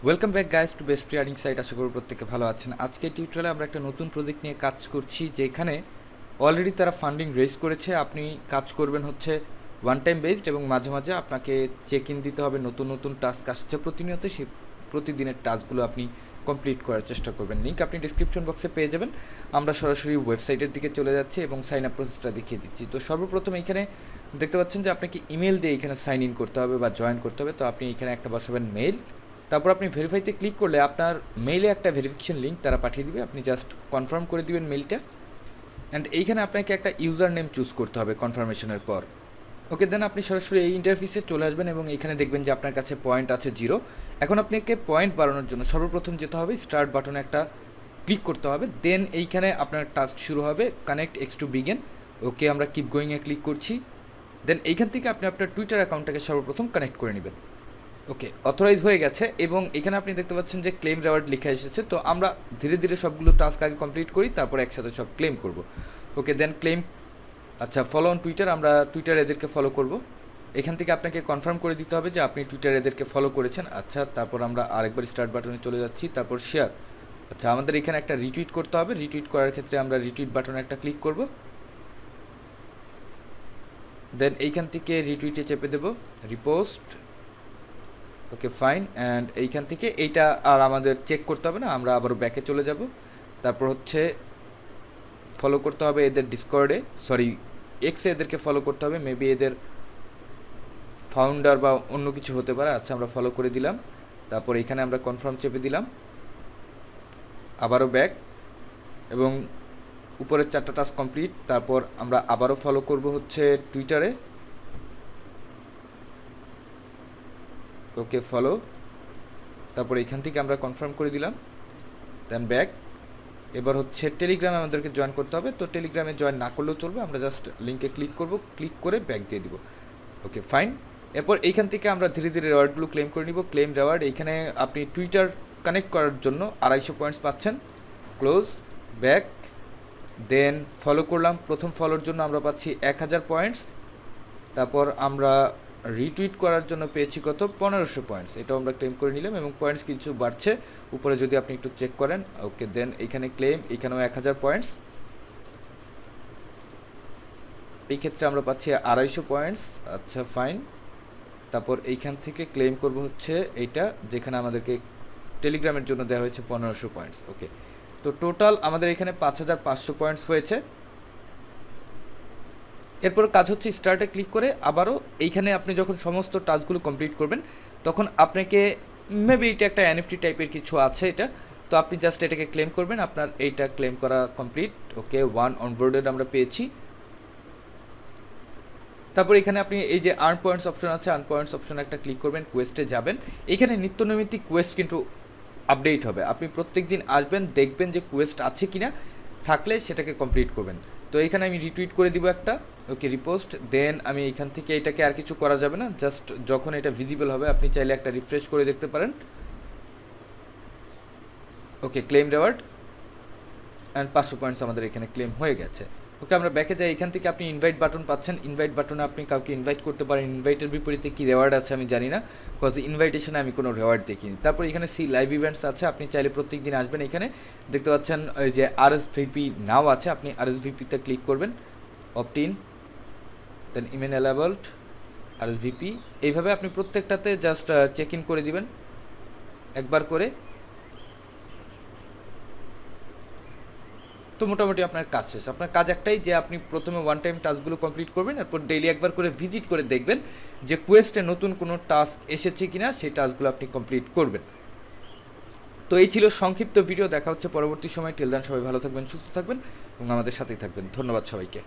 Welcome back guys to best earning site. আশা করি প্রত্যেকে ভালো আছেন। আজকে টিউটোরিয়ালে আমরা একটা নতুন প্রজেক্ট নিয়ে কাজ করছি, যেখানে অলরেডি তারা ফান্ডিং রেজ করেছে। আপনি কাজ করবেন হচ্ছে ওয়ান টাইম বেসড, এবং মাঝে মাঝে আপনাকে চেক ইন দিতে হবে। নতুন নতুন টাস্ক আসছে প্রতিনিয়ত, সেই প্রতিদিনের টাস্কগুলো আপনি কমপ্লিট করার চেষ্টা করবেন। লিঙ্ক আপনি ডিসক্রিপশন বক্সে পেয়ে যাবেন। আমরা সরাসরি ওয়েবসাইটের দিকে চলে যাচ্ছি এবং সাইন আপ প্রসেসটা দেখিয়ে দিচ্ছি। তো সর্বপ্রথম এখানে দেখতে পাচ্ছেন যে আপনাকে ইমেল দিয়ে এখানে সাইন ইন করতে হবে বা জয়েন করতে হবে। তো আপনি এখানে একটা বসাবেন মেইল, তারপর আপনি ভেরিফাইতে ক্লিক করলে আপনার মেইলে একটা ভেরিফিকেশন লিঙ্ক তারা পাঠিয়ে দিবে। আপনি জাস্ট কনফার্ম করে দিবেন মেইলটা, অ্যান্ড এইখানে আপনাকে একটা ইউজার নেম চুজ করতে হবে কনফার্মেশনের পর। ওকে, দেন আপনি সরাসরি এই ইন্টারফেসে চলে আসবেন এবং এখানে দেখবেন যে আপনার কাছে পয়েন্ট আছে 0। এখন আপনাকে পয়েন্ট বাড়ানোর জন্য সর্বপ্রথম যেতে হবে স্টার্ট বাটনে একটা ক্লিক করতে হবে। দেন এইখানে আপনার টাস্ক শুরু হবে, কানেক্ট এক্স টু বিগেন। ওকে, আমরা কিপ গোয়িংয়ে ক্লিক করছি। দেন এইখান থেকে আপনি আপনার টুইটার অ্যাকাউন্টটাকে সর্বপ্রথম কানেক্ট করে নেবেন। ওকে, অথরাইজ হয়ে গেছে এবং এখানে আপনি দেখতে পাচ্ছেন যে ক্লেম রেওয়ার্ড লেখা এসেছে। তো আমরা ধীরে ধীরে সবগুলো টাস্ক আগে কমপ্লিট করি, তারপর একসাথে সব ক্লেম করব। ওকে, দেন ক্লেম। আচ্ছা, ফলো অন টুইটার, আমরা টুইটার এদেরকে ফলো করব। এখান থেকে আপনাকে কনফার্ম করে দিতে হবে যে আপনি টুইটার এদেরকে ফলো করেছেন। আচ্ছা, তারপর আমরা আরেকবার স্টার্ট বাটনে চলে যাচ্ছি, তারপর শেয়ার। আচ্ছা, আমাদের এখানে একটা রিটুইট করতে হবে। রিটুইট করার ক্ষেত্রে আমরা রিটুইট বাটনে একটা ক্লিক করব। দেন এইখান থেকে রিটুইটে চেপে দেব রিপোস্ট। Okay, fine. অ্যান্ড এইখান থেকে এইটা আর আমাদের চেক করতে হবে না, আমরা আবারও ব্যাকে চলে যাব। তারপর হচ্ছে ফলো করতে হবে এদের ডিসকর্ডে, সরি এক্সে এদেরকে ফলো করতে হবে। মেবি এদের ফাউন্ডার বা অন্য কিছু হতে পারে। আচ্ছা, আমরা ফলো করে দিলাম। তারপর এখানে আমরা কনফার্ম চেপে দিলাম, আবারও ব্যাক, এবং উপরের 4টা টাস্ক কমপ্লিট। তারপর আমরা আবারও ফলো করব হচ্ছে টুইটারে। ওকে, ফলো। তারপর এখান থেকে আমরা কনফার্ম করে দিলাম, দেন ব্যাক। এবার হচ্ছে টেলিগ্রামে আমাদেরকে জয়েন করতে হবে। তো টেলিগ্রামে জয়েন না করলেও চলবে, আমরা জাস্ট লিঙ্কে ক্লিক করব, ক্লিক করে ব্যাক দিয়ে দিব। ওকে, ফাইন। এরপর এইখান থেকে আমরা ধীরে ধীরে রেওয়ার্ডগুলো ক্লেম করে নিব। ক্লেম রেওয়ার্ড, এইখানে আপনি টুইটার কানেক্ট করার জন্য 250 পয়েন্টস পাচ্ছেন। Close, back. দেন ফলো করলাম, প্রথম ফলোর জন্য আমরা পাচ্ছি 1000 পয়েন্টস। তারপর আমরা রিটুইট করার জন্য পেয়েছি কত, 1500 পয়েন্টস। এটাও আমরা ক্লেম করে নিলাম এবং পয়েন্টস কিছু বাড়ছে উপরে যদি আপনি একটু চেক করেন। ওকে, দেন এইখানে ক্লেম, এইখানেও 1000 পয়েন্টস। এই ক্ষেত্রে আমরা পাচ্ছি 250 পয়েন্টস। আচ্ছা, ফাইন। তারপর এইখান থেকে ক্লেম করব হচ্ছে এইটা, যেখানে আমাদেরকে টেলিগ্রামের জন্য দেওয়া হয়েছে 1500 পয়েন্টস। ওকে, তো টোটাল আমাদের এখানে 5500 পয়েন্টস হয়েছে। এরপর কাজ হচ্ছে স্টার্টে ক্লিক করে আবারও এইখানে আপনি যখন সমস্ত টাস্কগুলো কমপ্লিট করবেন, তখন আপনাকে মেবি এটা একটা এনএফটি টাইপের কিছু আছে এটা। তো আপনি জাস্ট এটাকে ক্লেম করবেন, আপনার এইটা ক্লেম করা কমপ্লিট। ওকে, 1 অনবোর্ডেড আমরা পেয়েছি। তারপর এখানে আপনি এই যে আর্ন পয়েন্টস অপশন আছে, আর্ন পয়েন্টস অপশনে একটা ক্লিক করবেন, কোয়েস্টে যাবেন। এখানে নিত্য নৈমিত্তিক কোয়েস্ট কিন্তু আপডেট হবে। আপনি প্রত্যেক দিন আসবেন, দেখবেন যে কোয়েস্ট আছে কিনা, থাকলে সেটাকে কমপ্লিট করবেন। তো এখানে আমি রিটুইট করে দিব একটা। ওকে, রিপোস্ট। দেন আমি এখান থেকে এটাকে আর কিছু করা যাবে না, জাস্ট যখন এটা ভিজিবল হবে আপনি চাইলে একটা রিফ্রেশ করে দেখতে পারেন। ওকে, ক্লেম রেওয়ার্ড অ্যান্ড 500 পয়েন্টস আমাদের এখানে ক্লেম হয়ে গেছে। ওকে, আমরা ব্যাকে যাই। এখান থেকে আপনি ইনভাইট বাটন পাচ্ছেন। ইনভাইট বাটনে আপনি কাউকে ইনভাইট করতে পারেন। ইনভাইটের বিপরীতে কী রেওয়ার্ড আছে আমি জানি না, বিকজ ইনভাইটেশনে আমি কোনো রেওয়ার্ড দেখিনি। তারপর এখানে সি লাইভ ইভেন্টস আছে, আপনি চাইলে প্রত্যেক দিন আসবেন। এখানে দেখতে পাচ্ছেন ওই যে আরএসভিপি নাও আছে, আপনি আরএসভিপিতে ক্লিক করবেন, অপট ইন, দেন ইমেল অ্যালাবল্ড, আরএসভিপি। এইভাবে আপনি প্রত্যেকটাতে জাস্ট চেক ইন করে দিবেন একবার করে। তো মোটামুটি আপনার কাজ শেষ। আপনার কাজ একটাই, যে আপনি প্রথমে ওয়ান টাইম টাস্কগুলো কমপ্লিট করবেন, এরপর ডেইলি একবার করে ভিজিট করে দেখবেন যে কোয়েস্টে নতুন কোনো টাস্ক এসেছে কিনা, সেই টাস্কগুলো আপনি কমপ্লিট করবেন। তো এই ছিল সংক্ষিপ্ত ভিডিও। দেখা হচ্ছে পরবর্তী সময়। টিল দেন সবাই ভালো থাকবেন, সুস্থ থাকবেন এবং আমাদের সাথেই থাকবেন। ধন্যবাদ সবাইকে।